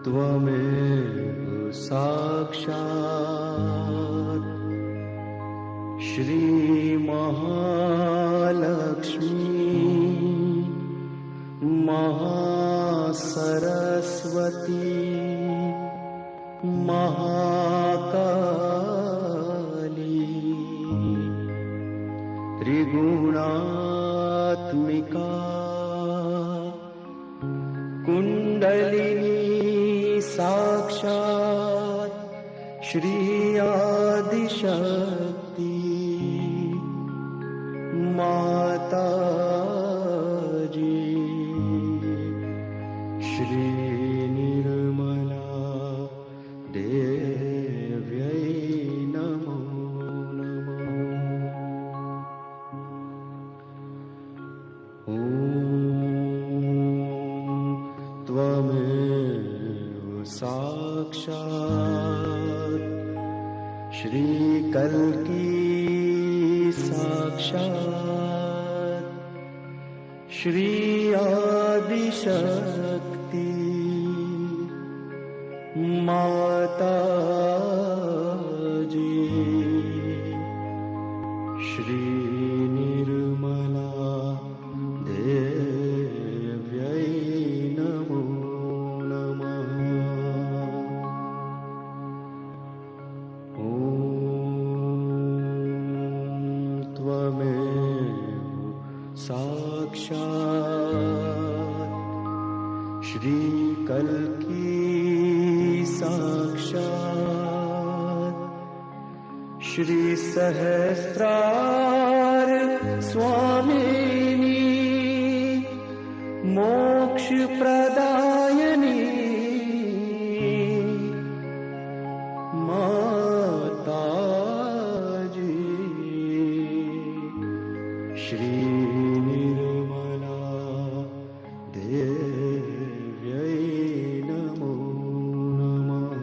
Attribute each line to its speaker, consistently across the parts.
Speaker 1: त्वमेव साक्षात् श्री महालक्ष्मी महासरस्वती महाकाली त्रिगुणात्मिका कुंडलिनी साक्षात् श्री आदिशक्ति माता जी श्री निर्मला देव्यै नमो नमः। ॐ त्वमेव साक्षात् श्री कल्की साक्षात् श्री आदिशक्ति माता जी श्री निर्मला देव्यै नमो नमः। ॐ त्वमेव साक्षात् श्री कल्की साक्षात् श्री सहस्रार स्वामिनी मोक्ष प्रदायिनी माता जी श्री निर्मला देव्यै नमो नमः।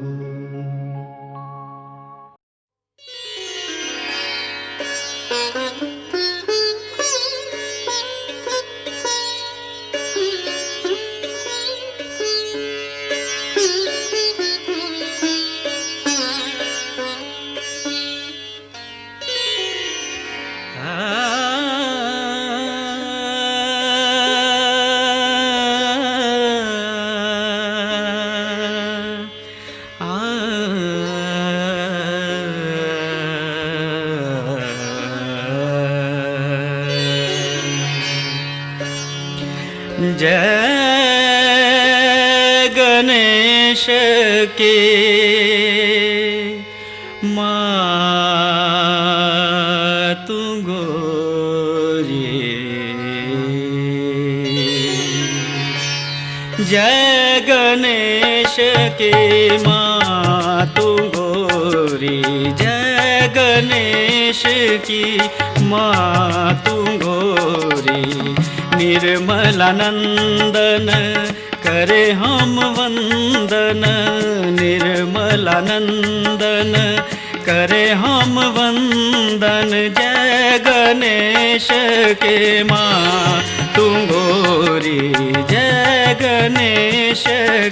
Speaker 2: जय गणेश के मातु गोरी, जय गणेश के मातु गोरी, जय गणेश की मातु गोरी। निर्मलानंदन करे हम वंदन, निर्मलानंदन करे हम वंदन। जय गणेश के मातु गोरी, जय गणेश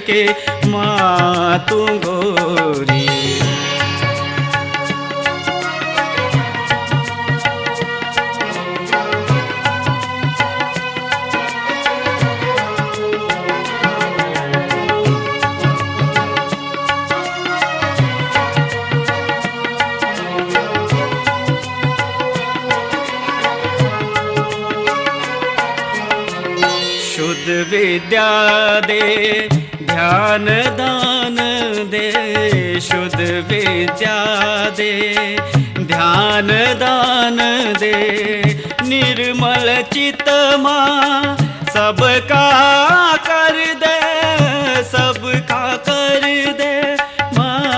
Speaker 2: के मातु गोरी। विद्या दे ध्यान दान दे, शुद्ध विद्या दे ध्यान दान दे। निर्मल चित माँ सबका कर दे, सबका कर दे माँ।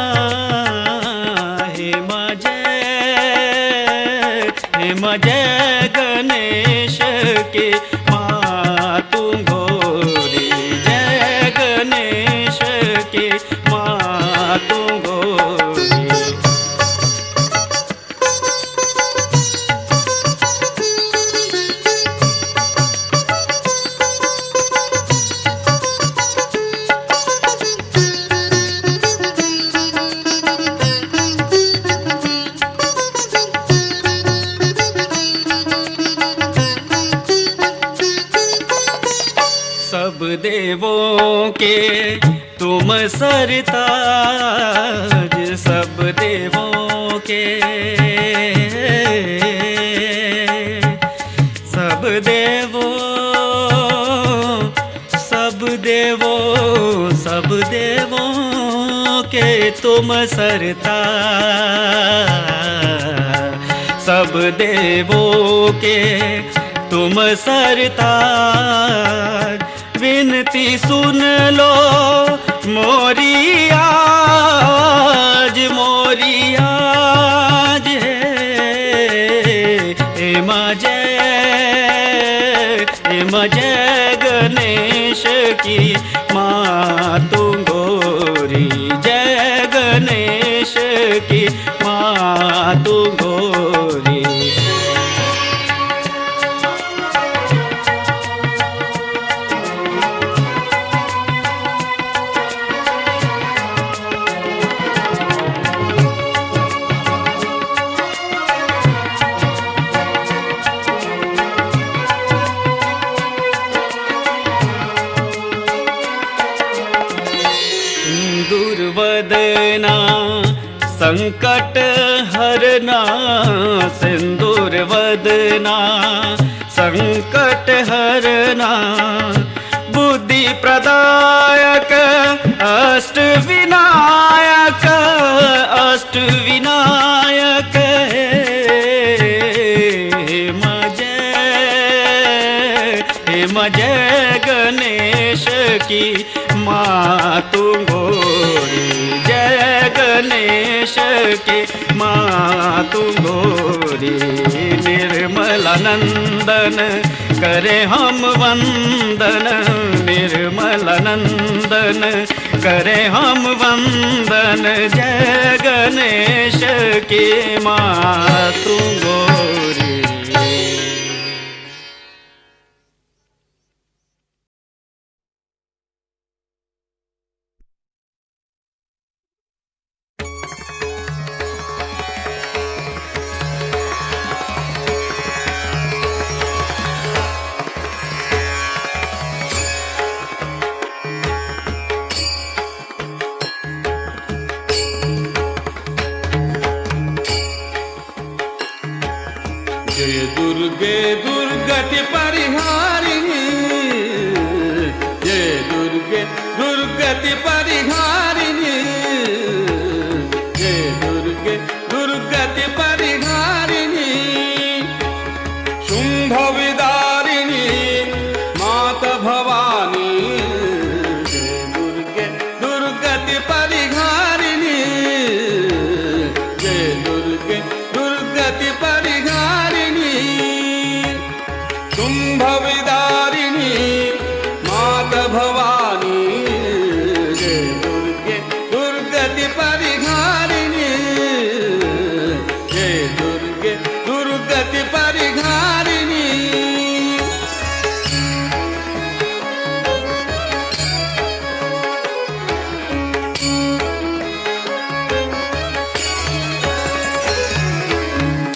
Speaker 2: हे माँ जय गणेश के मातु गोरी, जय गणेश के मातु गोरी। सरताज सब देवों के, सब देवों, सब देवों, सब देवों के तुम सरताज, सब देवों के तुम सरताज। विनती सुन लो मोरी आज, मोरी आज हे जय गणेश की माँ तू गोरी, जय गणेश की माँ तू गोरी। दुर्वदना संकट हरना, सिंदूर वदना संकट हरना, बुद्धि प्रदायक अष्ट विनायक, अष्ट विनायक हे जय गणेश की माँ तू गोरी, जय गणेश की माँ तू गोरी। निर्मलानंदन करे हम वंदन, निर्मलानंदन करे हम वंदन, जय गणेश की माँ तू गोरी।
Speaker 1: जय दुर्गे दुर्गति परिहारिणी, जय दुर्गे दुर्गति परिहारिणी, जय दुर्गे दुर्गति परिहारिणी, शुंभ विदारिणी माता भवानी, जय दुर्गे दुर्गति परिहारिणी, जय दुर्गे दुर्गति परिहारिणी, शुंभ विदारिणी माता भवानी, जय दुर्गे दुर्गति परिहारिणी, जय दुर्गे दुर्गति परिहारिणी।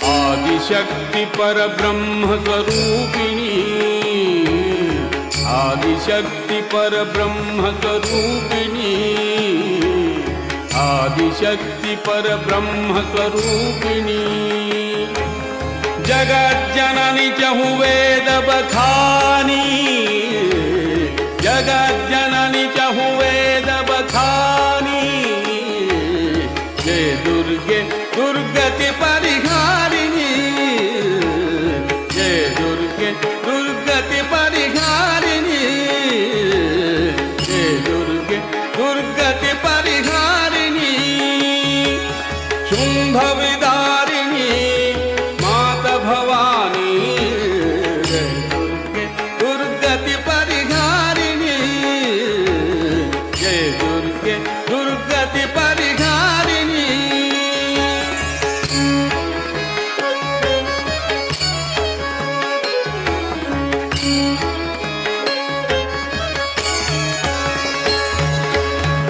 Speaker 1: आदिशक्ति पर ब्रह्म स्वरूपिणी, आदिशक्ति पर ब्रह्म स्वरूपिणी, आदिशक्ति पर ब्रह्म स्वरूपिणी, जगत जननी चहु वेद बखानी, जगत जननी चहु वेद बखानी, जय दुर्गे दुर्गति परिहारिणी, जय दुर्गे दुर्गति परिहारिणी, जय दुर्गे दुर्गति परिहारिणी, शुंभ विदारिणी माता भवानी, जय दुर्गे दुर्गति परिहारिणी, जय दुर्गे दुर्गति परिहारिणी।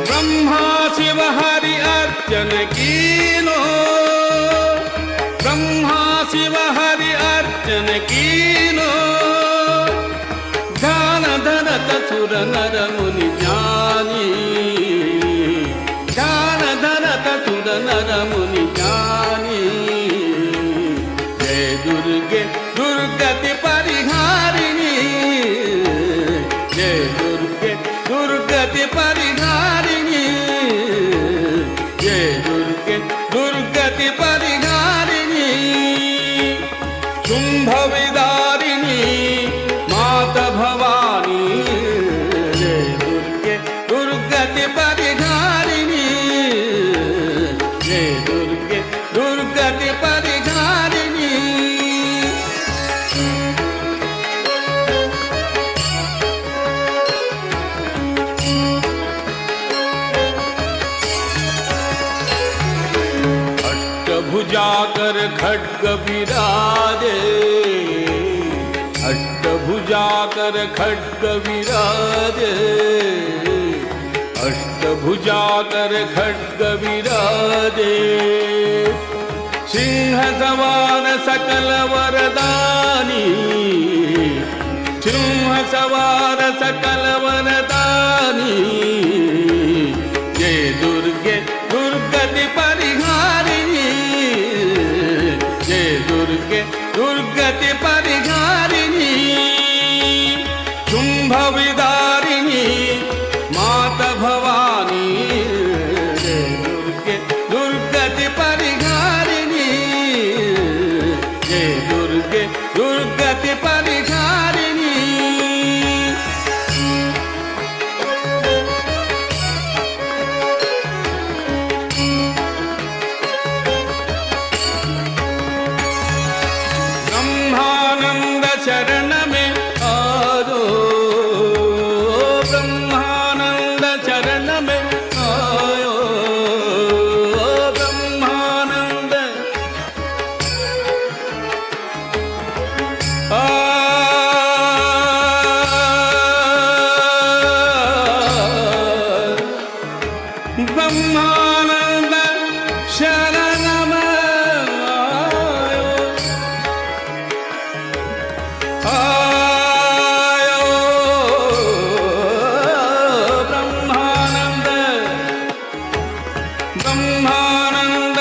Speaker 1: ब्रह्मा शिव हरि अर्चन कीनो, ब्रह्मा शिव हरि अर्चन कीनो, ध्यान धरत सुर नर मुनि ज्ञानी, चतुर नर मुनि ज्ञानी। जय दुर्गे दुर्गति परिहारिणी, जय दुर्गे दुर्गति परिहारिणी, जय दुर्गे दुर्गति परिहारिणी। शुंभ विदारिणी माता भवानी, जय दुर्गे दुर्गति परिहारिणी, जय दुर्गे दुर्गति परिहारिणी। अष्टभुजा कर खड्ग विराजे, अष्टभुजा कर खड्ग विराजे, अष्टभुजा कर खड्ग विराजे। सिंह सवार सकल वरदानी, सिंह सवार सकल वरदानी। जय दुर्गे दुर्गति परिहारिणी, जय दुर्गे दुर्गति परिहारिणी। शुंभ विदारिणी माता भवानी, जय दुर्गे दुर्गति परिहारिणी, जय दुर्गे दुर्गति परिहारिणी। ब्रह्मानंद शरण में आजो, ब्रह्मानंद शरण में आयो, ब्रह्मानंद ब्रह्मानंद शरण में आयो, ब्रह्मानंद ब्रह्मानंद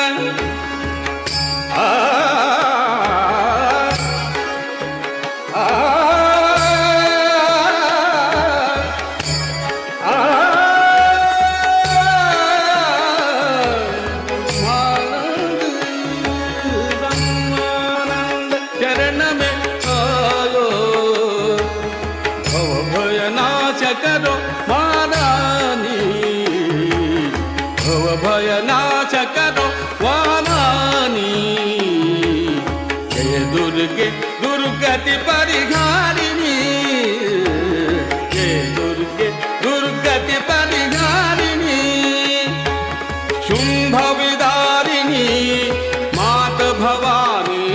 Speaker 1: ब्रह्मानंद चरण में आयो। भव भय नाश करो महारानी, भव भय नाश करो महारानी। जय दुर्गे दुर्गति परिहारिणी, जय दुर्गे दुर्गति परिहारिणी। शुंभ विदारिणी माता भवानी,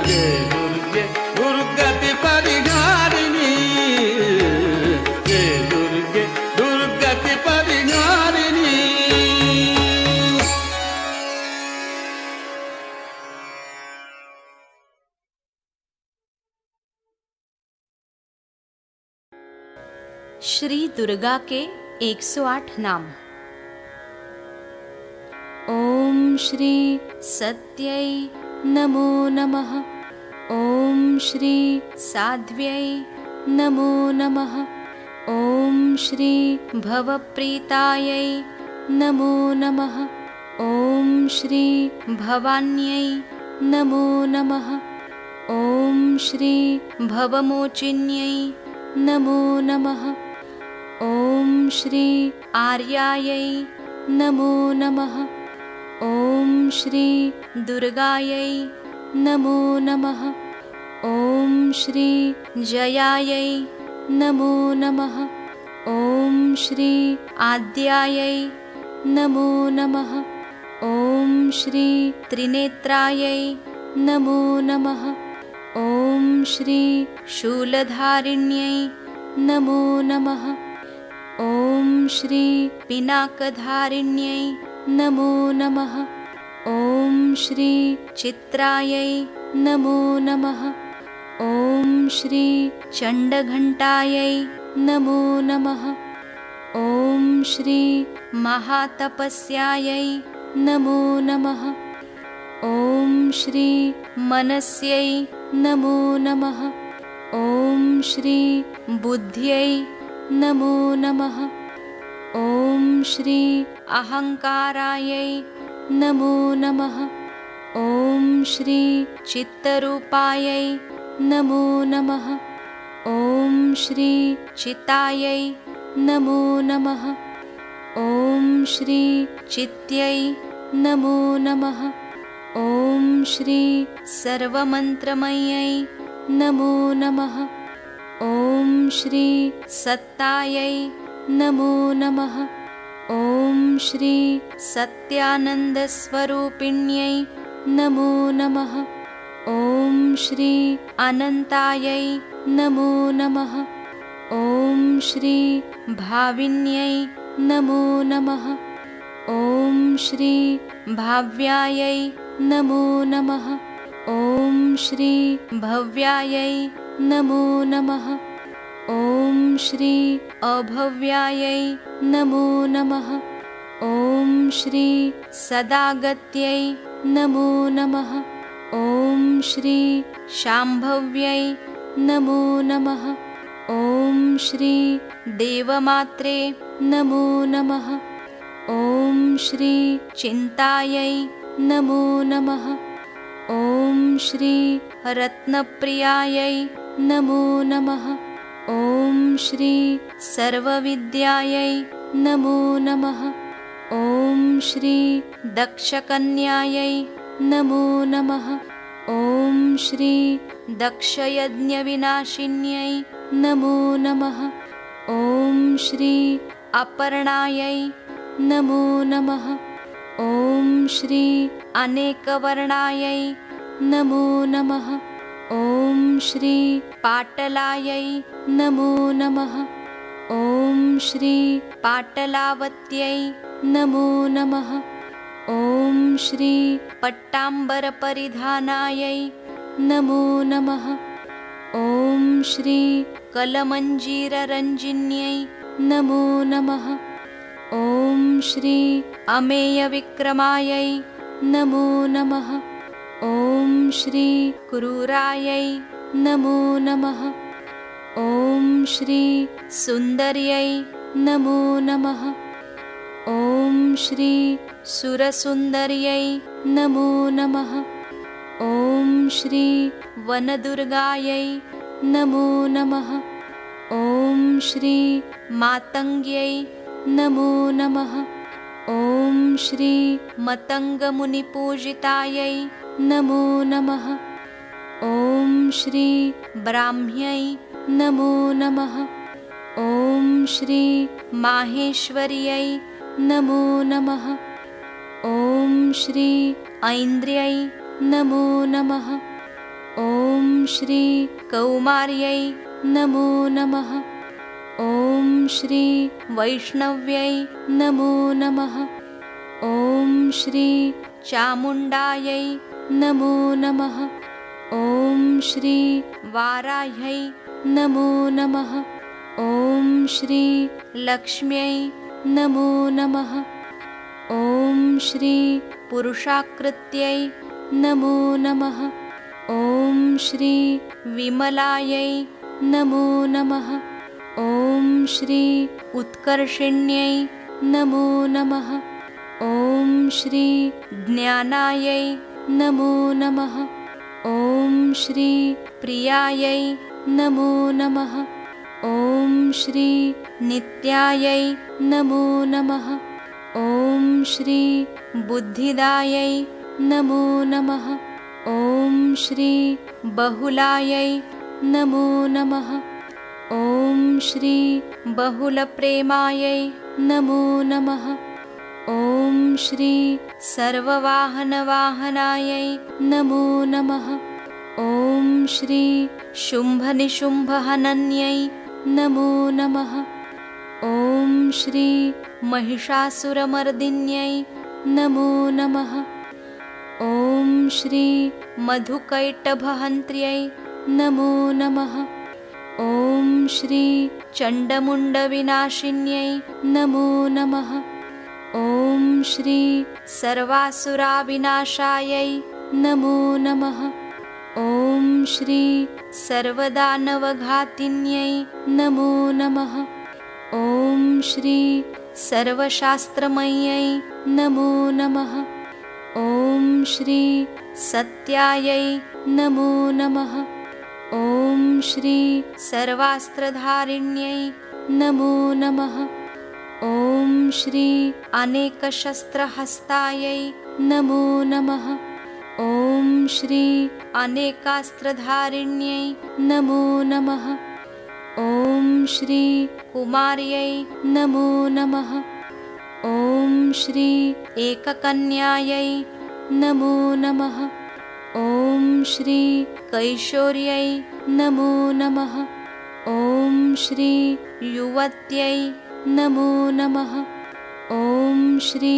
Speaker 1: जय दुर्गे दुर्गति परिहारिणी, जय दुर्गे दुर्गति परिहारिणी।
Speaker 3: श्री दुर्गा के 108 नाम। ओम श्री सत्यै नमो नमः, ओम श्री साध्व्यै नमो नमः, ओम श्री भवप्रीतायै नमो नमः, ओम श्री भवान्यै नमो नमः, ओम श्री भवमोचिन्यै नमो नमः, ओम श्री आर्यायै नमो नमः, ओम श्री दुर्गायै नमो नमः, ओम श्री जयायै नमो नमः, ओम श्री आद्यायै नमो नमः, ओम श्री त्रिनेत्रायै नमो नमः, ओम श्री शूलधारिण्यै नमो नमः, ओम श्री पिनाकधारिण्यै नमो नमः, ओम श्री चित्रायै नमो नमः, ओम श्री चण्डघण्टायै नमो नमः, ओम श्री महातपस्यायै नमो नमः। ॐ श्री मनस्यै नमो नमः। ॐ श्री बुद्ध्यै नमो नमः। ॐ श्री अहङ्कारायै नमो नमः। ॐ श्री चित्तरूपायै नमो नमः। ॐ श्री चित्तायै नमो नमः। ॐ श्री चित्यै नमो नमः। ॐ श्री सर्वमन्त्रमयै नमो नमः। ॐ श्री सत्तायै नमो नमः। ॐ श्री सत्यानन्दस्वरूपिण्यै नमो नमः। ॐ श्री अनन्तायै नमो नमः। ॐ श्री भाविन्यै नमो नमः। ॐ श्री भाव्यायै नमो नमः। ॐ श्री भव्यायै नमो नमः। ॐ श्री अभव्यायै नमो नमः। ॐ श्री सदागत्यै नमो नमः। ॐ श्री शाम्भव्यै नमो नमः। ॐ श्री देवमात्रे नमो नमः। ॐ श्री चिन्तायै नमो नमः। ॐ श्री रत्नप्रियायै नमो नमः। ॐ श्री सर्वविद्यायै नमो नमः। ॐ श्री दक्षकन्यायै नमो नमः। ॐ श्री दक्षयज्ञविनाशिन्यै नमो नमः। ॐ श्री अपर्णायै नमो नमः। ॐ श्री अनेकवर्णायै नमो नमः। ॐ श्री पाटलायै नमो नमः। ॐ श्री पाटलावत्यै नमो नमः। ॐ श्री पट्टाम्बरपरिधानायै नमो नमः। ॐ श्री कलमञ्जीररञ्जिन्यै नमो नमः। ॐ श्री अमेयविक्रमायै नमो नमः। ॐ श्री क्रूरायै नमो नमः। ॐ श्री सुन्दर्यै नमो नमः। ॐ श्री सुरसुन्दर्यै नमो नमः। ॐ श्री वनदुर्गायै नमो नमः। ॐ श्री मातङ्ग्यै नमो नमः। ॐ श्री मतङ्गमुनिपूजितायै नमो नमः। ॐ श्री ब्राह्म्यै नमो नमः। ॐ श्री माहेश्वर्यै नमो नमः। ॐ श्री ऐन्द्र्यै नमो नमः। ॐ श्री कौमार्यै नमो नमः। ॐ श्री वैष्णव्यै नमो नमः। ॐ श्री चामुण्डायै नमो नमः। ॐ श्री वाराह्यै नमो नमः। ॐ श्री लक्ष्म्यै नमो नमः। ॐ श्री पुरुषाकृत्यै नमो नमः। ॐ श्री विमलायै नमो नमः। ॐ श्री उत्कर्षिण्यै नमो नमः। ॐ श्री ज्ञानायै नमो नमः। ॐ श्री प्रियायै नमो नमः। ॐ श्री नित्यायै नमो नमः। ॐ श्री बुद्धिदायै नमो नमः। ॐ श्री बहुलायै नमो नमः। ॐ श्री बहुलप्रेमायै नमो नमः। ॐ श्री सर्ववाहनवाहनायै नमो नमः। ॐ श्री शुम्भनिशुम्भहनन्यै नमो नमः। ॐ श्री महिषासुरमर्दिन्यै नमो नमः। ॐ श्री मधुकैटभहन्त्र्यै नमो नमः। ॐ श्री चण्डमुण्डविनाशिन्यै नमो नमः। ॐ श्री
Speaker 4: सर्वासुराविनाशायै
Speaker 3: नमो नमः। ॐ श्री
Speaker 4: सर्वदानवघातिन्यै
Speaker 3: नमो नमः। ॐ श्री
Speaker 4: सर्वशास्त्रमय्यै
Speaker 3: नमो नमः। ॐ श्री
Speaker 4: सत्यायै
Speaker 3: नमो नमः। ॐ श्री
Speaker 4: सर्वास्त्रधारिण्यै
Speaker 3: नमो नमः। ॐ श्री
Speaker 4: अनेकशस्त्रहस्तायै
Speaker 3: नमो नमः। ॐ श्री
Speaker 4: अनेकास्त्रधारिण्यै
Speaker 3: नमो नमः। ॐ श्री
Speaker 4: कुमार्यै
Speaker 3: नमो नमः। ॐ श्री
Speaker 4: एककन्यायै
Speaker 3: नमो नमः। ॐ श्री
Speaker 4: कैशोर्यै
Speaker 3: नमो नमः। ॐ श्री
Speaker 4: युवत्यै
Speaker 3: नमो नमः। ॐ श्री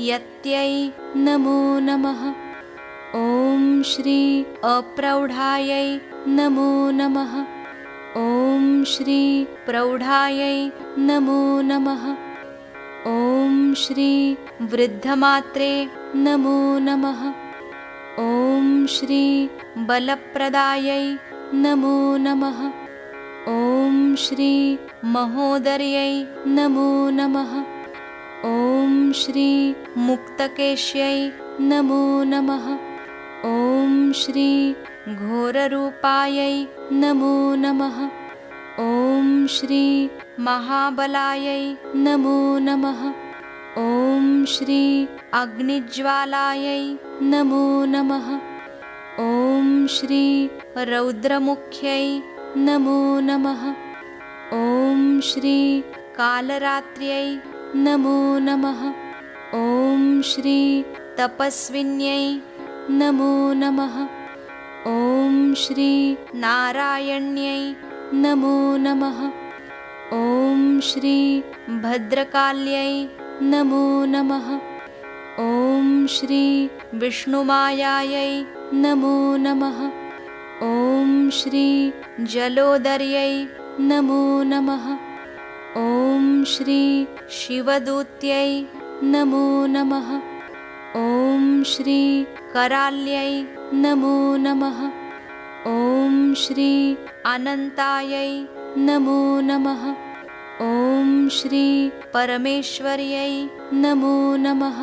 Speaker 4: यत्यै
Speaker 3: नमो नमः। ॐ श्री
Speaker 4: अप्रौढायै
Speaker 3: नमो नमः। ॐ श्री
Speaker 4: प्रौढायै
Speaker 3: नमो नमः। ॐ श्री
Speaker 4: वृद्धमात्रे
Speaker 3: नमो नमः। ॐ श्री
Speaker 4: बलप्रदायै
Speaker 3: नमो नमः। ॐ श्री
Speaker 4: महोदर्यै
Speaker 3: नमो नमः। ॐ श्री
Speaker 4: मुक्तकेश्यै
Speaker 3: नमो नमः। ॐ श्री
Speaker 4: घोररूपायै
Speaker 3: नमो नमः। ॐ श्री
Speaker 4: महाबलायै
Speaker 3: नमो नमः। ॐ श्री
Speaker 4: अग्निज्वालायै
Speaker 3: नमो नमः। ॐ श्री
Speaker 4: रौद्रमुख्यै
Speaker 3: नमो नमः। ॐ श्री
Speaker 4: कालरात्र्यै
Speaker 3: नमो नमः। ॐ श्री
Speaker 4: तपस्विन्यै
Speaker 3: नमो नमः। ॐ श्री
Speaker 4: नारायण्यै
Speaker 3: नमो नमः। ॐ श्री
Speaker 4: भद्रकाल्यै
Speaker 3: नमो नमः। ॐ श्री
Speaker 4: विष्णुमायायै
Speaker 3: नमो नमः। ॐ श्री
Speaker 4: जलोदर्यै
Speaker 3: नमो नमः। ॐ श्री
Speaker 4: शिवदूत्यै
Speaker 3: नमो नमः। ॐ श्री
Speaker 4: कराल्यै
Speaker 3: नमो नमः। ॐ श्री
Speaker 4: अनन्तायै
Speaker 3: नमो नमः। ॐ श्री
Speaker 4: परमेश्वर्यै
Speaker 3: नमो नमः।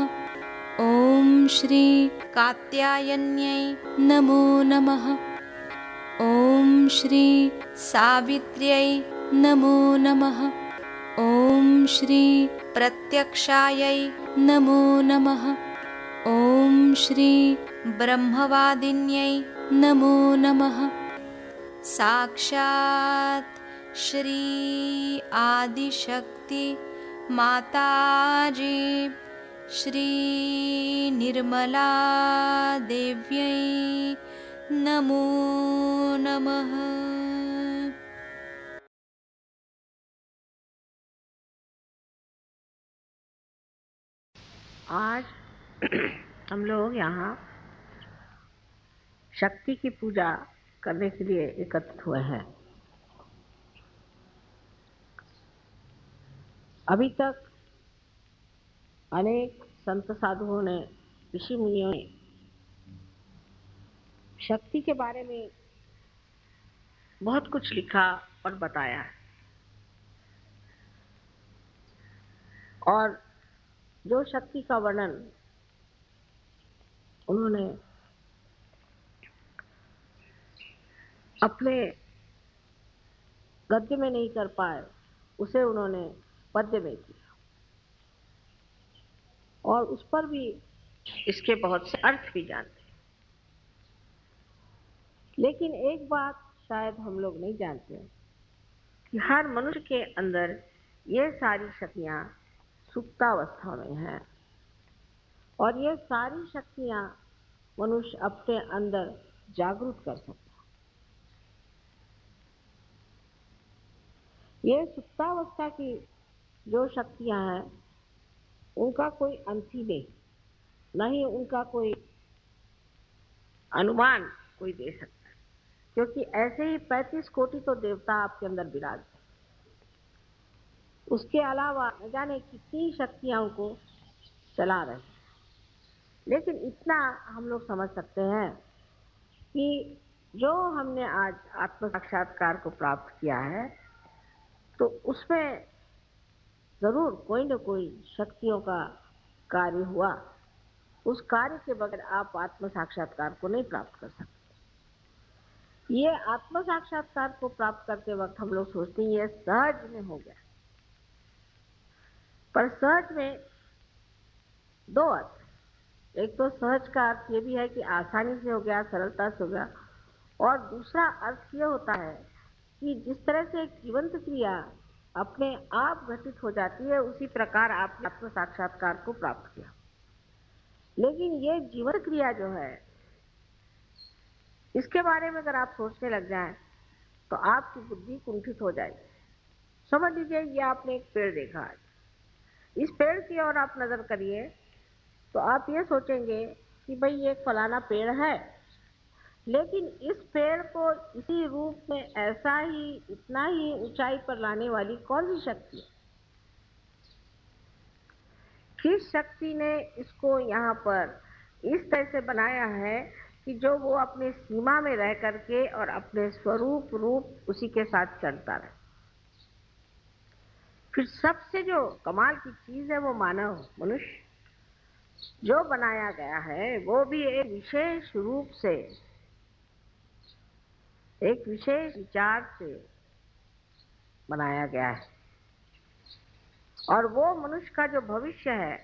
Speaker 3: ॐ श्री
Speaker 4: कात्यायन्यै
Speaker 3: नमो नमः। ॐ श्री
Speaker 4: सावित्र्यै
Speaker 3: नमो नमः। ॐ श्री
Speaker 4: प्रत्यक्षायै
Speaker 3: नमो नमः। ॐ श्री
Speaker 4: ब्रह्मवादिन्यै
Speaker 3: नमो नमः।
Speaker 4: साक्षात् श्री आदिशक्ति माताजी श्री निर्मला देव्यै नमो नमः।
Speaker 5: आज हम लोग यहाँ शक्ति की पूजा करने के लिए एकत्रित हुए हैं। अभी तक अनेक संत साधुओं ने, ऋषि मुनियों ने शक्ति के बारे में बहुत कुछ लिखा और बताया है। और जो शक्ति का वर्णन उन्होंने अपने गद्य में नहीं कर पाए, उसे उन्होंने पद्य में किया और उस पर भी इसके बहुत से अर्थ भी जानते हैं। लेकिन एक बात शायद हम लोग नहीं जानते कि हर मनुष्य के अंदर ये सारी शक्तियाँ सुप्तावस्था में हैं और ये सारी शक्तियाँ मनुष्य अपने अंदर जागृत कर सकता है। ये सुप्तावस्था की जो शक्तियाँ हैं उनका कोई अंत ही नहीं, न ही उनका कोई अनुमान कोई दे सकता है, क्योंकि ऐसे ही 35 कोटि तो देवता आपके अंदर विराजते हैं। उसके अलावा न जाने कितनी शक्तियों को चला रहे हैं। लेकिन इतना हम लोग समझ सकते हैं कि जो हमने आज आत्म साक्षात्कार को प्राप्त किया है, तो उसमें जरूर कोई न कोई शक्तियों का कार्य हुआ। उस कार्य के बगैर आप आत्म साक्षात्कार को नहीं प्राप्त कर सकते। ये आत्म साक्षात्कार को प्राप्त करते वक्त हम लोग सोचते हैं ये सहज में हो गया, पर सहज में दो अर्थ। एक तो सहज का अर्थ ये भी है कि आसानी से हो गया, सरलता से हो गया, और दूसरा अर्थ ये होता है कि जिस तरह से एक जीवंत क्रिया अपने आप घटित हो जाती है, उसी प्रकार आपने आत्म साक्षात्कार को प्राप्त किया। लेकिन ये जीवन क्रिया जो है, इसके बारे में अगर आप सोचने लग जाएं तो आपकी बुद्धि कुंठित हो जाएगी। समझ लीजिए ये आपने एक पेड़ देखा आज, इस पेड़ की ओर आप नजर करिए तो आप ये सोचेंगे कि भाई ये फलाना पेड़ है, लेकिन इस पेड़ को इसी रूप में ऐसा ही इतना ही ऊंचाई पर लाने वाली कौन सी शक्ति है? किस शक्ति ने इसको यहाँ पर इस तरह से बनाया है कि जो वो अपने सीमा में रह करके और अपने स्वरूप रूप उसी के साथ चलता रहे। फिर सबसे जो कमाल की चीज है वो मानव मनुष्य जो बनाया गया है, वो भी एक विशेष रूप से, एक विशेष विचार से बनाया गया है। और वो मनुष्य का जो भविष्य है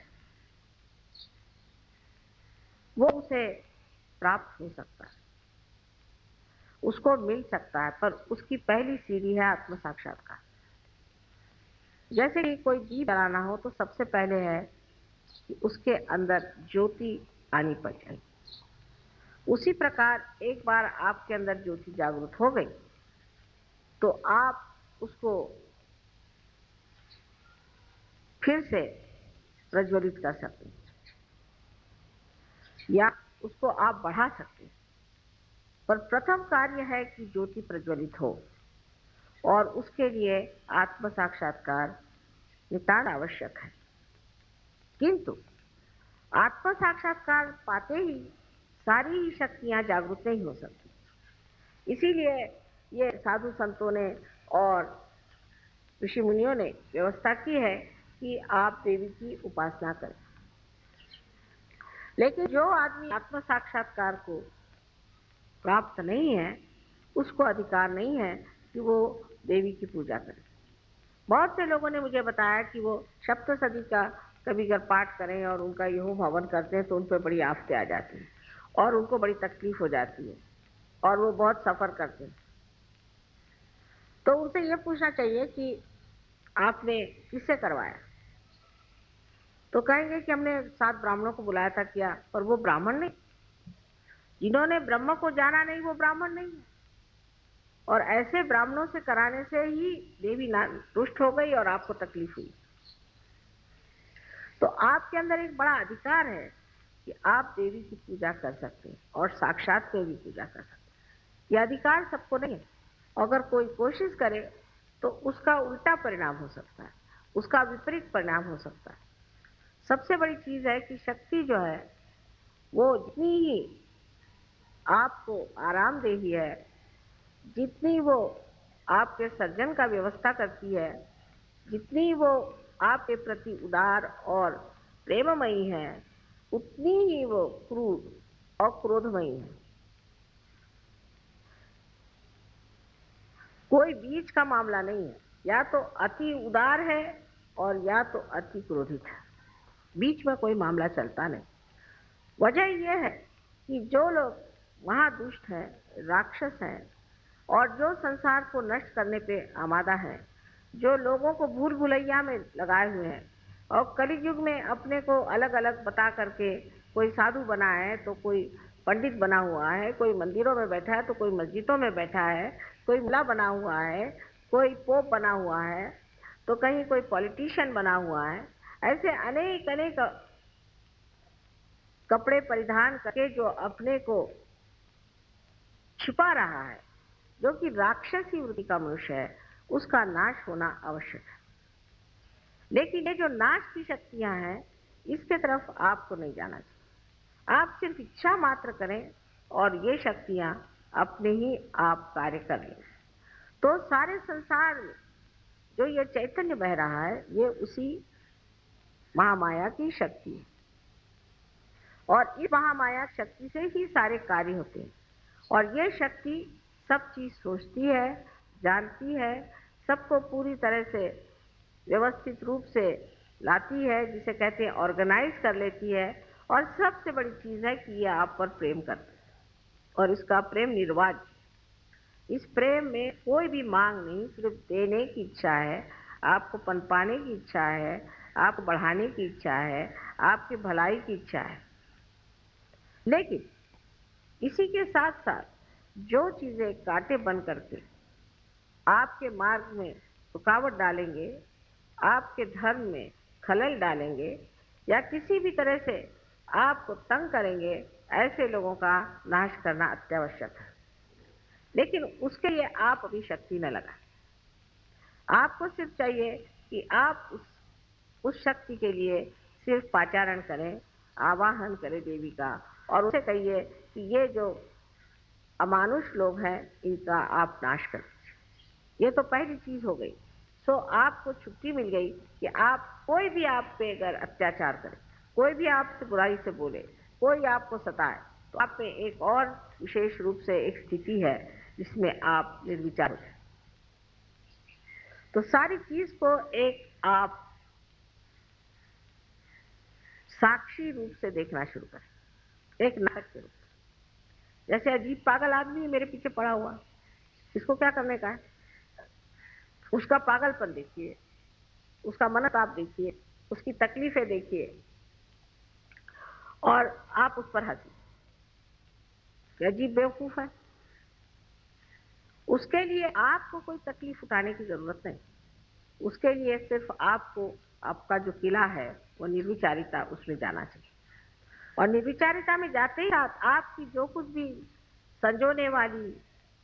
Speaker 5: वो उसे प्राप्त हो सकता है, उसको मिल सकता है, पर उसकी पहली सीढ़ी है आत्म साक्षात्कार। जैसे कि कोई दीप जलाना हो तो सबसे पहले है कि उसके अंदर ज्योति आनी पड़ेगी। उसी प्रकार एक बार आपके अंदर ज्योति जागृत हो गई तो आप उसको फिर से प्रज्वलित कर सकते हैं या उसको आप बढ़ा सकते हैं। पर प्रथम कार्य है कि ज्योति प्रज्वलित हो, और उसके लिए आत्म साक्षात्कार नितांत आवश्यक है। किंतु आत्म साक्षात्कार पाते ही सारी ही शक्तियां जागृत नहीं हो सकती। इसीलिए ये साधु संतों ने और ऋषि मुनियों ने व्यवस्था की है कि आप देवी की उपासना करें। लेकिन जो आदमी आत्म साक्षात्कार को प्राप्त नहीं है, उसको अधिकार नहीं है कि वो देवी की पूजा करे। बहुत से लोगों ने मुझे बताया कि वो सप्तशती का कभी अगर पाठ करें और उनका यहोवा हवन करते हैं तो उन पर बड़ी आफतें आ जाती हैं और उनको बड़ी तकलीफ हो जाती है और वो बहुत सफर करते हैं। तो उनसे ये पूछना चाहिए कि आपने किससे करवाया? तो कहेंगे कि हमने 7 ब्राह्मणों को बुलाया था, किया, पर वो ब्राह्मण नहीं। जिन्होंने ब्रह्म को जाना नहीं वो ब्राह्मण नहीं है। और ऐसे ब्राह्मणों से कराने से ही देवी रुष्ट हो गई और आपको तकलीफ हुई। तो आपके अंदर एक बड़ा अधिकार है कि आप देवी की पूजा कर सकते हैं और साक्षात देवी पूजा कर सकते हैं। यह अधिकार सबको नहीं है। अगर कोई कोशिश करे तो उसका उल्टा परिणाम हो सकता है, उसका विपरीत परिणाम हो सकता है। सबसे बड़ी चीज है कि शक्ति जो है वो जितनी ही आपको आरामदेही है, जितनी वो आपके सर्जन का व्यवस्था करती है, जितनी वो आपके प्रति उदार और प्रेममयी है, उतनी ही वो क्रूर और क्रोधमयी है। कोई बीच का मामला नहीं है, या तो अति उदार है और या तो अति क्रोधित है। बीच में कोई मामला चलता नहीं। वजह यह है कि जो लोग महादुष्ट हैं, राक्षस हैं और जो संसार को नष्ट करने पे आमादा हैं, जो लोगों को भूल भुलैया में लगाए हुए हैं और कलयुग में अपने को अलग अलग बता करके कोई साधु बना है तो कोई पंडित बना हुआ है, कोई मंदिरों में बैठा है तो कोई मस्जिदों में बैठा है, कोई मुल्ला बना हुआ है, कोई पोप बना हुआ है, तो कहीं कोई पॉलिटिशियन बना हुआ है। ऐसे अनेक अनेक कपड़े परिधान करके जो अपने को छिपा रहा है, जो कि राक्षसी वृत्ति का मनुष्य है, उसका नाश होना आवश्यक है। लेकिन ये जो नाश की शक्तियां हैं, इसके तरफ आपको नहीं जाना चाहिए। आप सिर्फ इच्छा मात्र करें और ये शक्तियां अपने ही आप कार्य कर लें। तो सारे संसार में जो ये चैतन्य बह रहा है, ये उसी महामाया की शक्ति है और इस महामाया शक्ति से ही सारे कार्य होते हैं। और ये शक्ति सब चीज सोचती है, जानती है, सबको पूरी तरह से व्यवस्थित रूप से लाती है, जिसे कहते हैं ऑर्गेनाइज कर लेती है। और सबसे बड़ी चीज है कि ये आप पर प्रेम करती है और इसका प्रेम निर्वाज। इस प्रेम में कोई भी मांग नहीं, सिर्फ देने की इच्छा है, आपको पनपाने की इच्छा है, आपको बढ़ाने की इच्छा है, आपकी भलाई की इच्छा है। लेकिन इसी के साथ साथ जो चीजें कांटे बन करके आपके मार्ग में रुकावट डालेंगे, आपके धर्म में खलल डालेंगे या किसी भी तरह से आपको तंग करेंगे, ऐसे लोगों का नाश करना अत्यावश्यक है। लेकिन उसके लिए आप अपनी शक्ति न लगाएं। आपको सिर्फ चाहिए कि आप उस शक्ति के लिए सिर्फ पाचारण करें, आवाहन करें देवी का, और उसे कहिए कि ये जो अमानुष लोग हैं इनका आप नाश कर दीजिए। ये तो पहली चीज हो गई। सो आपको छुट्टी मिल गई कि आप कोई भी आप पे अगर अत्याचार करे, कोई भी आपसे बुराई से बोले, कोई आपको सताए, तो आप में एक और विशेष रूप से एक स्थिति है जिसमें आप निर्विचार हो जाए। तो सारी चीज को एक आप साक्षी रूप से देखना शुरू करें, एक नाटक के रूप में। जैसे अजीब पागल आदमी मेरे पीछे पड़ा हुआ, इसको क्या करने का है? उसका पागलपन देखिए, उसका मनस्ताप देखिए, उसकी तकलीफें देखिए और आप उस पर हंसिए। अजीब बेवकूफ है। उसके लिए आपको कोई तकलीफ उठाने की जरूरत नहीं। उसके लिए सिर्फ आपको आपका जो किला है वो निर्विचारिता, उसमें जाना चाहिए। और निर्विचारिता में जाते ही साथ आपकी जो कुछ भी संजोने वाली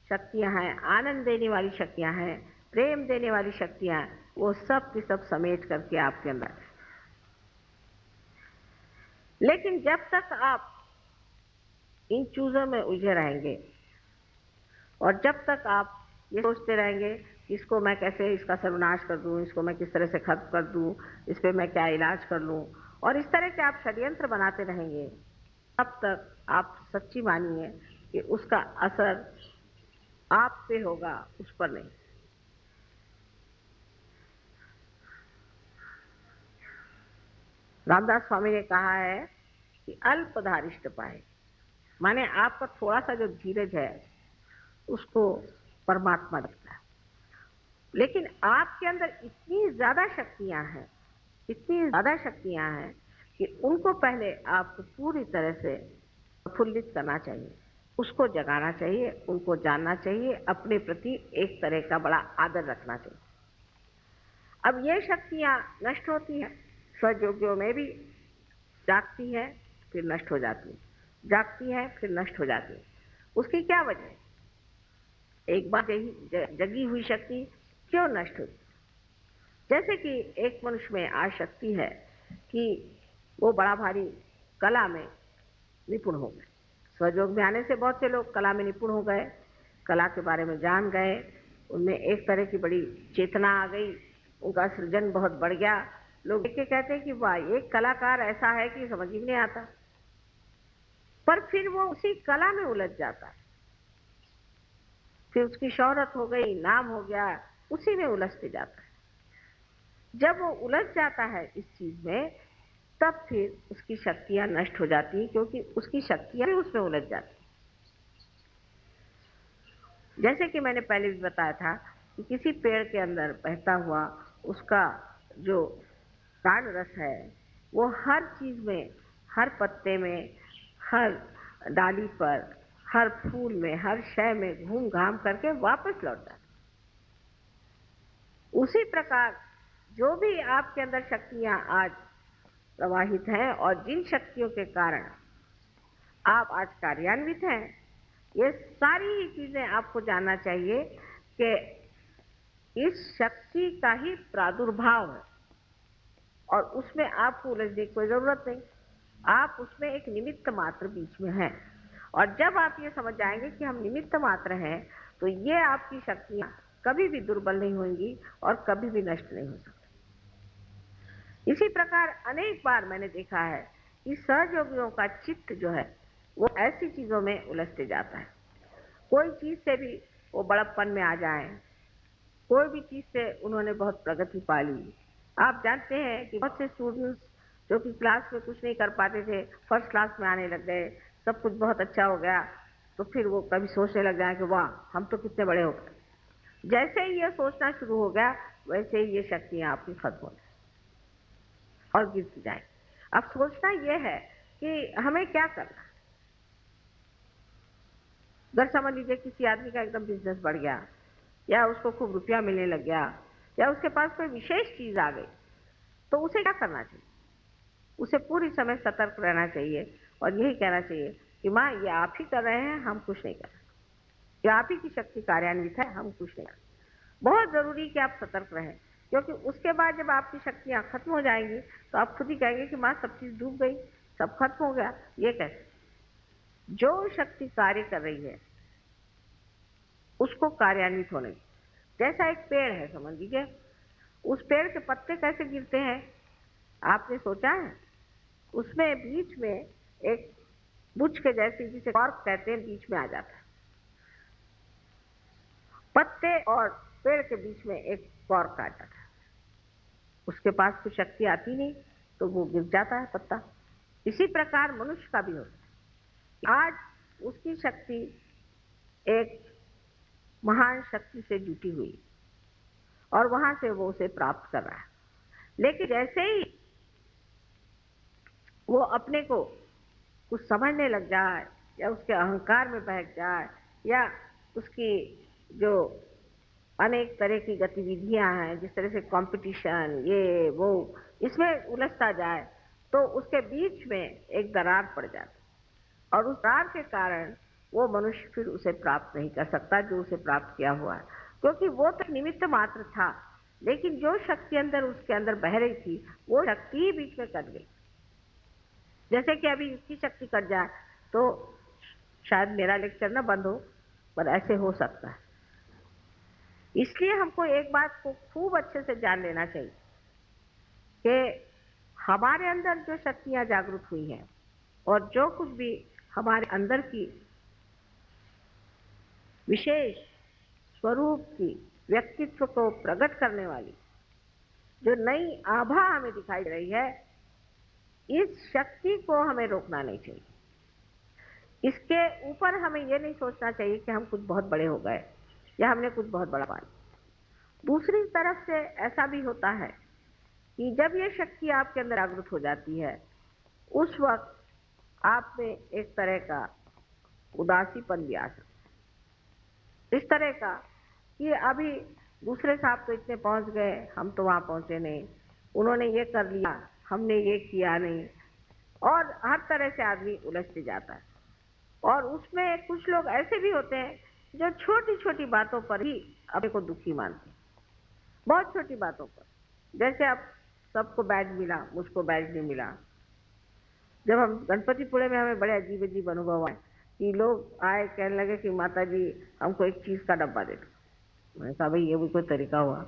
Speaker 5: शक्तियां हैं, आनंद देने वाली शक्तियां हैं, प्रेम देने वाली शक्तियां, वो सब की सब समेट करके आपके अंदर। लेकिन जब तक आप इन चीजों में उलझे रहेंगे और जब तक आप ये सोचते रहेंगे इसको मैं कैसे इसका सर्वनाश कर दूं, इसको मैं किस तरह से खत्म कर दूं, इस पे मैं क्या इलाज कर लूं, और इस तरह के आप षड्यंत्र बनाते रहेंगे, तब तक आप सच्ची मानिए कि उसका असर आप पे होगा, उस पर नहीं। रामदास स्वामी ने कहा है कि अल्पधारिष्ट पाए, माने आपका थोड़ा सा जो धीरज है उसको परमात्मा रखता है। लेकिन आपके अंदर इतनी ज्यादा शक्तियां हैं, इतनी ज्यादा शक्तियां हैं कि उनको पहले आपको पूरी तरह से प्रफुल्लित करना चाहिए, उसको जगाना चाहिए, उनको जानना चाहिए, अपने प्रति एक तरह का बड़ा आदर रखना चाहिए। अब ये शक्तियां नष्ट होती हैं, स्वयोगियों में भी जागती है फिर नष्ट हो जाती है, जागती है फिर नष्ट हो जाती है। उसकी क्या वजह है? एक बार जगी हुई शक्ति क्यों नष्ट होती? जैसे कि एक मनुष्य में आज शक्ति है कि वो बड़ा भारी कला में निपुण हो गए। स्वयोग में आने से बहुत से लोग कला में निपुण हो गए, कला के बारे में जान गए, उनमें एक तरह की बड़ी चेतना आ गई, उनका सृजन बहुत बढ़ गया। लोग देख के कहते हैं कि वाह, एक कलाकार ऐसा है कि समझ ही नहीं आता। पर फिर वो उसी कला में उलझ जाता है, फिर उसकी शोहरत हो गई, नाम हो गया, उसी में उलझते जाता है। जब वो उलझ जाता है इस चीज में, तब फिर उसकी शक्तियां नष्ट हो जाती हैं, क्योंकि उसकी शक्तियां भी उसमें उलझ जाती हैं। जैसे कि मैंने पहले भी बताया था कि किसी पेड़ के अंदर बहता हुआ उसका जो प्राण रस है, वो हर चीज में, हर पत्ते में, हर डाली पर, हर फूल में, हर शय में घूम घाम करके वापस लौटता है। उसी प्रकार जो भी आपके अंदर शक्तियां आज प्रवाहित हैं और जिन शक्तियों के कारण आप आज कार्यान्वित हैं, ये सारी ही चीजें आपको जानना चाहिए कि इस शक्ति का ही प्रादुर्भाव है। और उसमें आपको उलझने की कोई जरूरत नहीं। आप उसमें एक निमित्त मात्र बीच में हैं। और जब आप ये समझ जाएंगे कि हम निमित्त मात्र हैं, तो ये आपकी शक्तियां कभी भी दुर्बल नहीं होंगी और कभी भी नष्ट नहीं हो सकती। इसी प्रकार अनेक बार मैंने देखा है कि सहयोगियों का चित्त जो है वो ऐसी चीजों में उलझते जाता है। कोई चीज से भी वो बड़प्पन में आ जाए, कोई भी चीज से उन्होंने बहुत प्रगति पा ली। आप जानते हैं कि बहुत से स्टूडेंट्स जो कि क्लास में कुछ नहीं कर पाते थे, फर्स्ट क्लास में आने लग गए, सब कुछ बहुत अच्छा हो गया, तो फिर वो कभी सोचने लग जाए कि वाह हम तो कितने बड़े हो गए। जैसे ही ये सोचना शुरू हो गया, वैसे ही ये शक्तियां आपकी खत्म हो जाए और गिरती जाए। अब सोचना ये है कि हमें क्या करना। अगर समझ लीजिए किसी आदमी का एकदम बिजनेस बढ़ गया, या उसको खूब रुपया मिलने लग गया, या उसके पास कोई विशेष चीज आ गई, तो उसे क्या करना चाहिए? उसे पूरी समय सतर्क रहना चाहिए और यही कहना चाहिए कि माँ ये आप ही कर रहे हैं, हम कुछ नहीं कर रहे, ये आप ही की शक्ति कार्यान्वित है, हम कुछ नहीं कर रहे। बहुत जरूरी कि आप सतर्क रहें, क्योंकि उसके बाद जब आपकी शक्तियां खत्म हो जाएंगी तो आप खुद ही कहेंगे कि माँ सब चीज डूब गई, सब खत्म हो गया। ये कैसे? जो शक्ति कार्य कर रही है उसको कार्यान्वित होने। जैसा एक पेड़ है, समझ लीजिए, उस पेड़ के पत्ते कैसे गिरते हैं आपने सोचा है? उसमें बीच में एक बुच के जैसी, जिसे कॉर्क कहते हैं, बीच में आ जाता है। पत्ते और पेड़ के बीच में एक कॉर्क आ जाता है। उसके पास कुछ शक्ति आती नहीं तो वो गिर जाता है पत्ता। इसी प्रकार मनुष्य का भी होता है। आज उसकी शक्ति एक महान शक्ति से जुटी हुई और वहां से वो उसे प्राप्त कर रहा है, लेकिन जैसे ही वो अपने को कुछ समझने लग जाए, या उसके अहंकार में बहक जाए, या उसकी जो अनेक तरह की गतिविधियां हैं, जिस तरह से कंपटीशन, ये वो, इसमें उलझता जाए, तो उसके बीच में एक दरार पड़ जाती, और उस दरार के कारण वो मनुष्य फिर उसे प्राप्त नहीं कर सकता जो उसे प्राप्त किया हुआ है, क्योंकि वो तो निमित्त मात्र था, लेकिन जो शक्ति अंदर उसके अंदर बह रही थी वो शक्ति ही बीच में कट गई। जैसे कि अभी इसकी शक्ति कट जाए तो शायद मेरा लेक्चर ना बंद हो, पर ऐसे हो सकता है। इसलिए हमको एक बात को खूब अच्छे से जान लेना चाहिए कि हमारे अंदर जो शक्तियां जागृत हुई हैं और जो कुछ भी हमारे अंदर की विशेष स्वरूप की व्यक्तित्व को प्रकट करने वाली जो नई आभा हमें दिखाई दे रही है, इस शक्ति को हमें रोकना नहीं चाहिए। इसके ऊपर हमें यह नहीं सोचना चाहिए कि हम कुछ बहुत बड़े हो गए या हमने कुछ बहुत बड़ा पा लिया। दूसरी तरफ से ऐसा भी होता है कि जब ये शक्ति आपके अंदर जागृत हो जाती है, उस वक्त आप में एक तरह का उदासीपन भी आ सकता है। इस तरह का कि अभी दूसरे साहब तो इतने पहुंच गए, हम तो वहां पहुंचे नहीं, उन्होंने ये कर लिया, हमने ये किया नहीं, और हर तरह से आदमी उलझते जाता है। और उसमें कुछ लोग ऐसे भी होते हैं जो छोटी छोटी बातों पर ही अपने को दुखी मानते हैं, बहुत छोटी बातों पर। जैसे अब सबको बैज मिला, मुझको बैज नहीं मिला। जब हम गणपतिपुरे में, हमें बड़े अजीब अजीब अनुभव आए कि लोग आए, कहने लगे कि माता जी हमको एक चीज का डब्बा दे दो। मैंने कहा भाई ये भी कोई तरीका हुआ?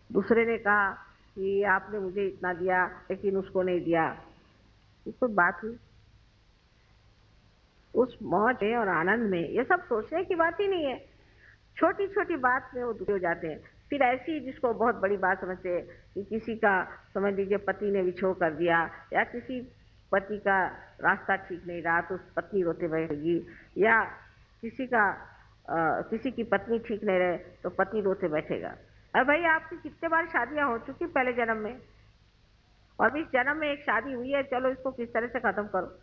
Speaker 5: दूसरे ने कहा कि आपने मुझे इतना दिया लेकिन उसको नहीं दिया। ये कोई बात हुई? उस मौज में और आनंद में ये सब सोचने की बात ही नहीं है। छोटी छोटी बात में वो दुखी हो जाते हैं। फिर ऐसी जिसको बहुत बड़ी बात समझते हैं कि किसी का, समझ लीजिए, पति ने विछोह कर दिया, या किसी पति का रास्ता ठीक नहीं रहा तो पत्नी रोते बैठेगी, या किसी की पत्नी ठीक नहीं रहे तो पति रोते बैठेगा। अरे भाई आपकी कितने बार शादियां हो चुकी पहले जन्म में, और इस जन्म में एक शादी हुई है, चलो इसको किस तरह से खत्म करो।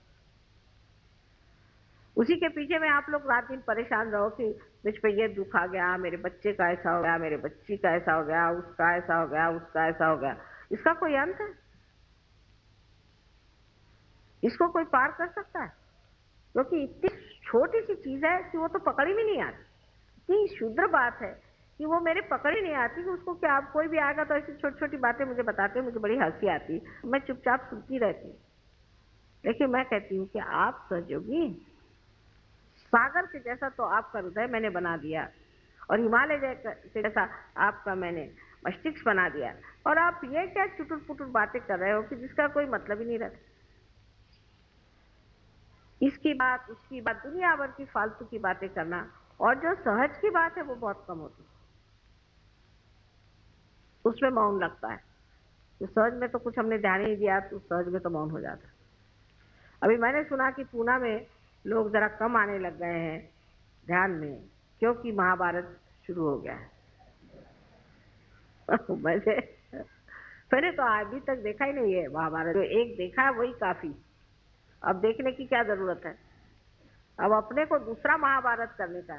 Speaker 5: उसी के पीछे में आप लोग रात दिन परेशान रहो कि मुझ पे ये दुख आ गया, मेरे बच्चे का ऐसा हो गया, मेरे बच्ची का ऐसा हो गया, उसका ऐसा हो गया, उसका ऐसा हो गया। इसका कोई अंत है? इसको कोई पार कर सकता है? क्योंकि इतनी छोटी सी चीज है कि वो तो पकड़ ही भी नहीं आती। इतनी शुद्र बात है कि वो मेरे पकड़ ही नहीं आती कि उसको क्या, आप कोई भी आएगा तो ऐसी छोटी छोटी बातें मुझे बताते हैं, मुझे बड़ी हंसी आती, मैं चुपचाप सुनती रहती हूँ। लेकिन मैं कहती हूँ कि आप सहयोगी, सागर के जैसा तो आपका हृदय मैंने बना दिया और हिमालय के जैसा आपका मैंने मस्तिष्क बना दिया, और आप ये क्या चुटुर पुटुर बातें कर रहे हो कि जिसका कोई मतलब ही नहीं रहता। इसकी बात उसकी बात, दुनिया भर की फालतू की बातें करना, और जो सहज की बात है वो बहुत कम होती है, उसमें मौन लगता है। तो सहज में तो कुछ हमने ध्यान ही दिया, तो सहज में तो मौन हो जाता है। अभी मैंने सुना कि पूना में लोग जरा कम आने लग गए हैं ध्यान में, क्योंकि महाभारत शुरू हो गया है। मैंने तो अभी तक देखा ही नहीं है महाभारत, जो एक देखा है वही काफी, अब देखने की क्या जरूरत है। अब अपने को दूसरा महाभारत करने का,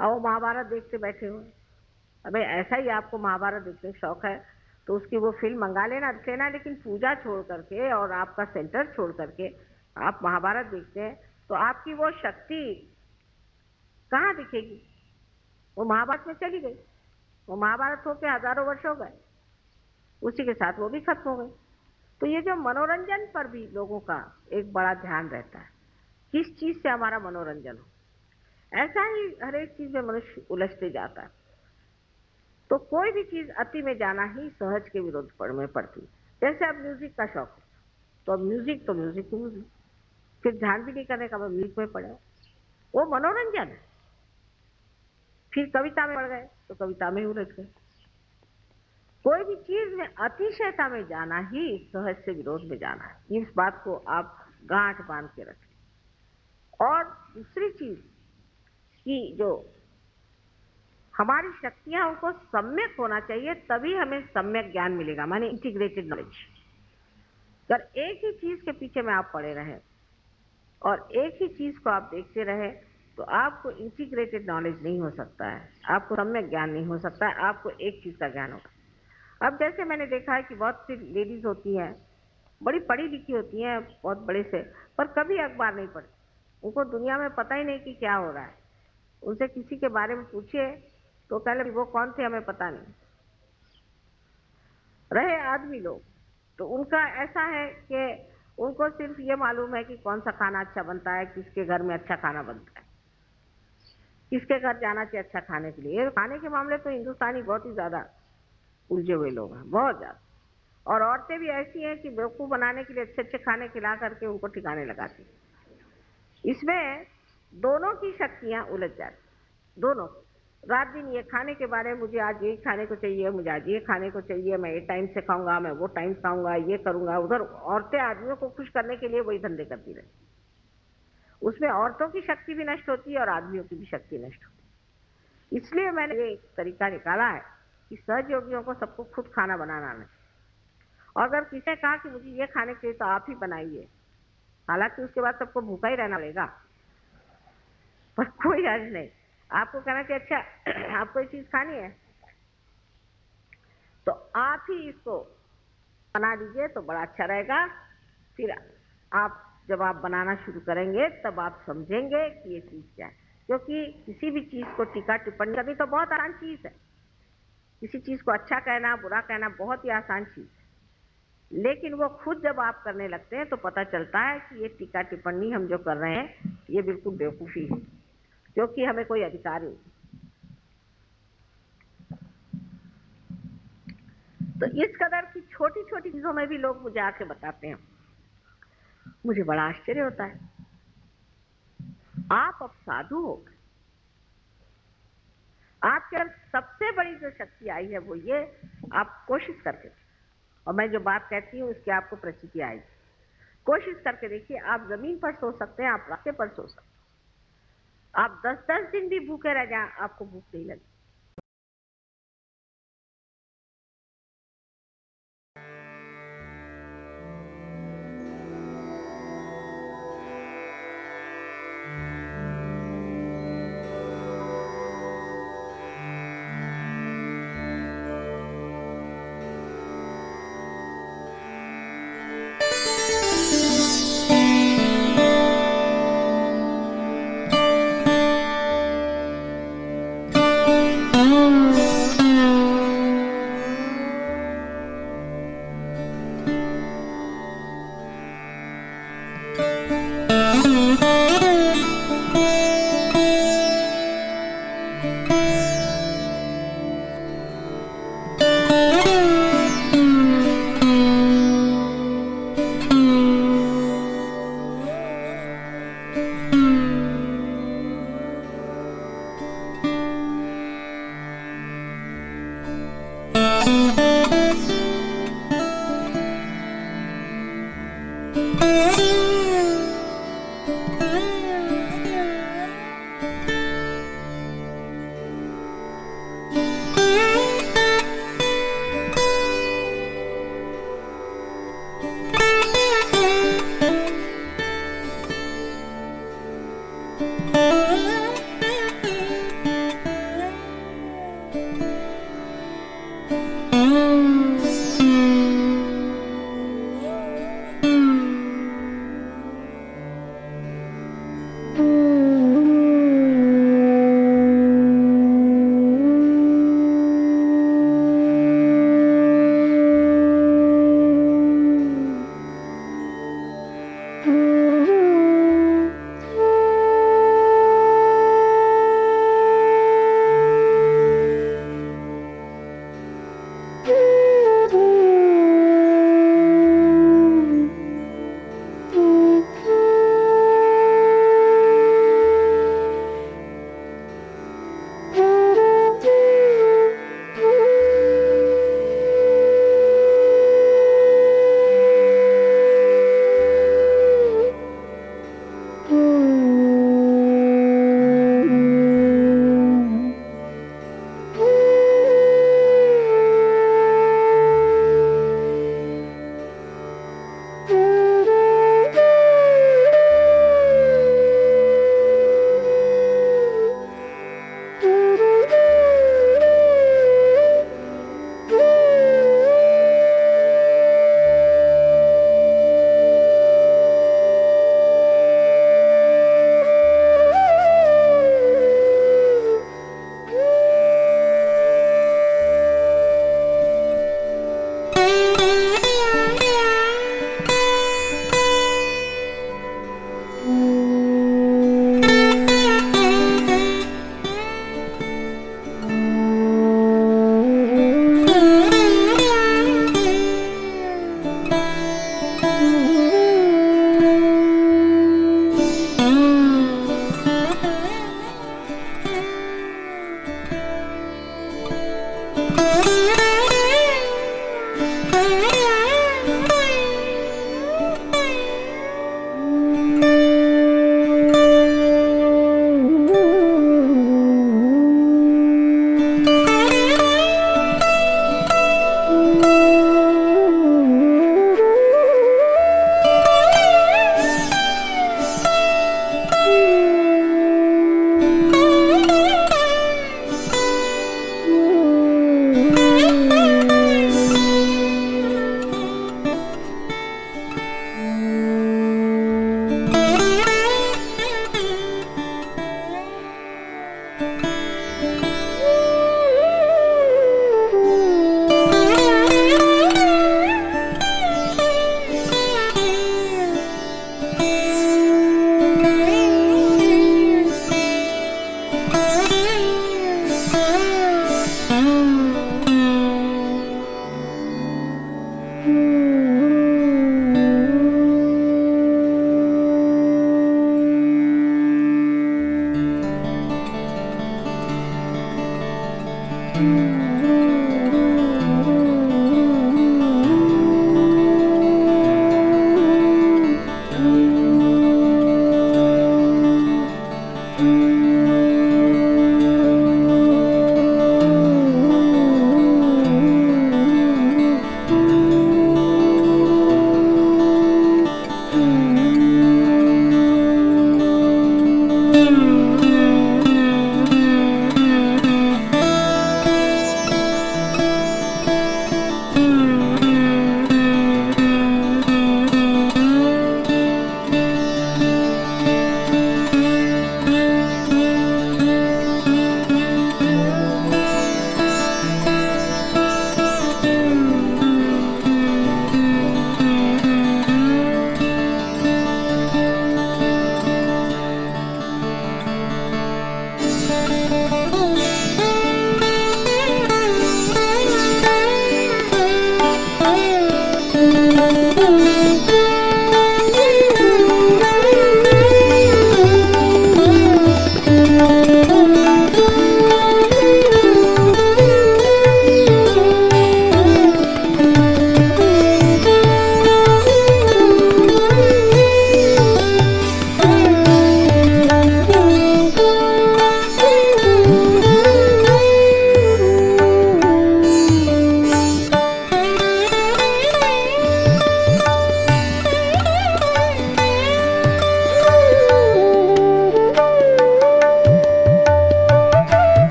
Speaker 5: अब वो महाभारत देखते बैठे हो। अबे ऐसा ही आपको महाभारत देखने का शौक है तो उसकी वो फिल्म मंगा लेना, देख लेना, लेकिन पूजा छोड़ करके और आपका सेंटर छोड़ करके आप महाभारत देखते हैं तो आपकी वो शक्ति कहाँ दिखेगी? वो महाभारत में चली गई। वो महाभारत होके हजारों वर्ष हो गए, उसी के साथ वो भी खत्म हो गई। तो ये जो मनोरंजन पर भी लोगों का एक बड़ा ध्यान रहता है, किस चीज से हमारा मनोरंजन हो, ऐसा ही हर एक चीज में मनुष्य उलझते जाता है। तो कोई भी चीज अति में जाना ही सहज के विरोध में पड़ती है। जैसे अब म्यूजिक का शौक है तो अब म्यूजिक तो म्यूजिक ही म्यूजिक, फिर ध्यान भी नहीं करने का, म्यूजिक में पड़े, वो मनोरंजन है। फिर कविता में पड़ गए तो कविता में ही उलझ गए। कोई भी चीज में अतिशयता में जाना ही सहज से विरोध में जाना है। इस बात को आप गांठ बांध के रखें। और दूसरी चीज कि जो हमारी शक्तियां, उनको सम्यक होना चाहिए, तभी हमें सम्यक ज्ञान मिलेगा, माने इंटीग्रेटेड नॉलेज। अगर एक ही चीज के पीछे में आप पड़े रहे और एक ही चीज को आप देखते रहे तो आपको इंटीग्रेटेड नॉलेज नहीं हो सकता है, आपको सम्यक ज्ञान नहीं हो सकता है, आपको एक चीज का ज्ञान होगा। अब जैसे मैंने देखा है कि बहुत सी लेडीज होती हैं, बड़ी पढ़ी लिखी होती हैं, बहुत बड़े से, पर कभी अखबार नहीं पढ़ती, उनको दुनिया में पता ही नहीं कि क्या हो रहा है। उनसे किसी के बारे में पूछिए तो पहले वो कौन थे हमें पता नहीं। रहे आदमी लोग तो उनका ऐसा है कि उनको सिर्फ ये मालूम है कि कौन सा खाना अच्छा बनता है, किसके घर में अच्छा खाना बनता है, किसके घर जाना चाहिए अच्छा खाने के लिए। खाने के मामले तो हिंदुस्तानी बहुत ही ज्यादा उलझे हुए लोग हैं, बहुत ज्यादा। और औरतें भी ऐसी हैं कि बेवकूफ बनाने के लिए अच्छे अच्छे खाने खिला करके उनको ठिकाने लगाती। इसमें दोनों की शक्तियां उलझ जाती, दोनों। रात दिन ये खाने के बारे में, मुझे आज ये खाने को चाहिए, मुझे आज ये खाने को चाहिए, मैं ये टाइम से खाऊंगा, मैं वो टाइम खाऊंगा, ये करूंगा। उधर औरतें आदमियों को खुश करने के लिए वही धंधे करती रहती। उसमें औरतों की शक्ति भी नष्ट होती है और आदमियों की भी शक्ति नष्ट होती है। इसलिए मैंने ये तरीका निकाला है कि सहयोगियों को सबको खुद खाना बनाना नहीं। और अगर किसी ने कहा कि मुझे ये खाने के लिए तो आप ही बनाइए, हालांकि उसके बाद सबको भूखा ही रहना पड़ेगा, पर कोई हर्ज नहीं। आपको कहना कि अच्छा आपको ये चीज खानी है तो आप ही इसको बना दीजिए तो बड़ा अच्छा रहेगा। फिर आप जब आप बनाना शुरू करेंगे तब आप समझेंगे कि ये चीज क्या है। क्योंकि किसी भी चीज को टीका टिप्पणी करनी तो बहुत आसान चीज है, किसी चीज को अच्छा कहना बुरा कहना बहुत ही आसान चीज है, लेकिन वो खुद जब आप करने लगते हैं तो पता चलता है कि ये टीका टिप्पणी हम जो कर रहे हैं ये बिल्कुल बेवकूफी है, क्योंकि हमें कोई अधिकार नहीं। तो इस कदर की छोटी छोटी चीजों में भी लोग मुझे आके बताते हैं, मुझे बड़ा आश्चर्य होता है। आप अब साधु हो गए, आपके अंदर सबसे बड़ी जो शक्ति आई है वो ये, आप कोशिश करके, और मैं जो बात कहती हूँ उसकी आपको प्रचिति आएगी, कोशिश करके देखिए। आप जमीन पर सो सकते हैं, आप रास्ते पर सो सकते हैं, आप 10-10 दिन भी भूखे रह जाएं, आपको भूख नहीं लगी।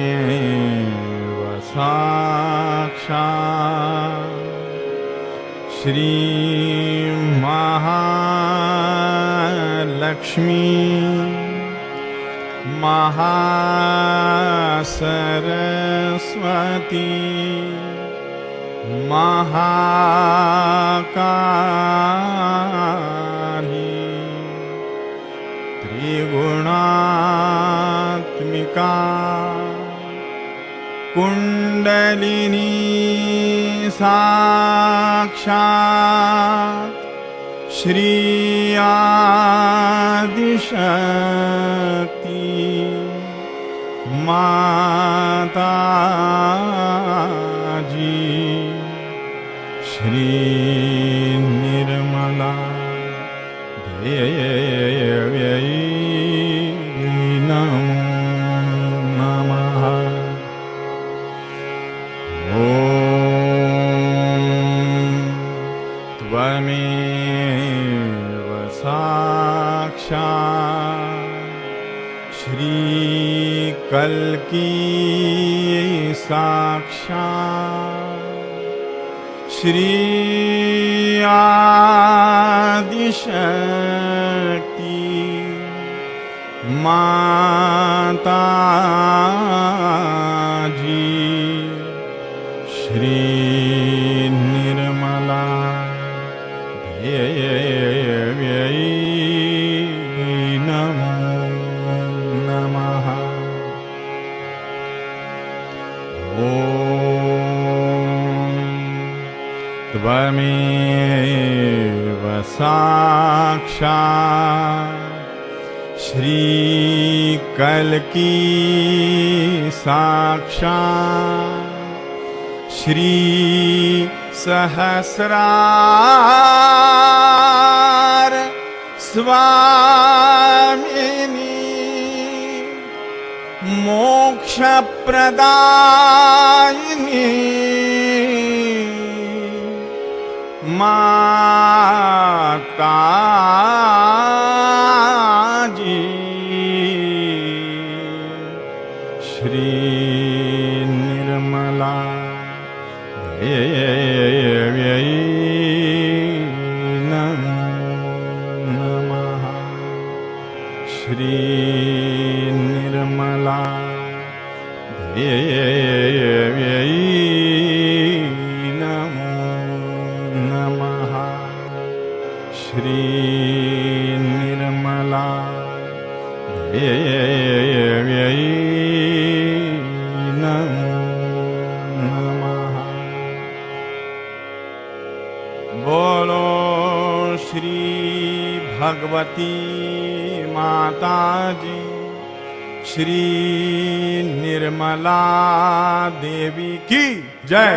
Speaker 6: त्वमेव साक्षात् श्री महालक्ष्मी महासरस्वती महाकाली त्रिगुणात्मिका कुंडलिनी साक्षात् श्री आदिशक्ति माताजी श्री निर्मला देव्यै नमो नमः। ॐ त्वमेव साक्षात् श्री कल्की साक्षात् श्री आदिशक्ति माताजी श्री निर्मला देव्यै नमो नमः। ॐ त्वमेव साक्षात् श्री कल्की साक्षात् श्री सहस्रार स्वामिनी मोक्षप्रदायिनी माताजी श्री निर्मला देव्यै नमो नमः। श्री निर्मला देव्यै नमो नमः। श्री निर्मला देव्यै नमो नमः। बोलो श्री भगवती माताजी श्री निर्मला देवी की जय।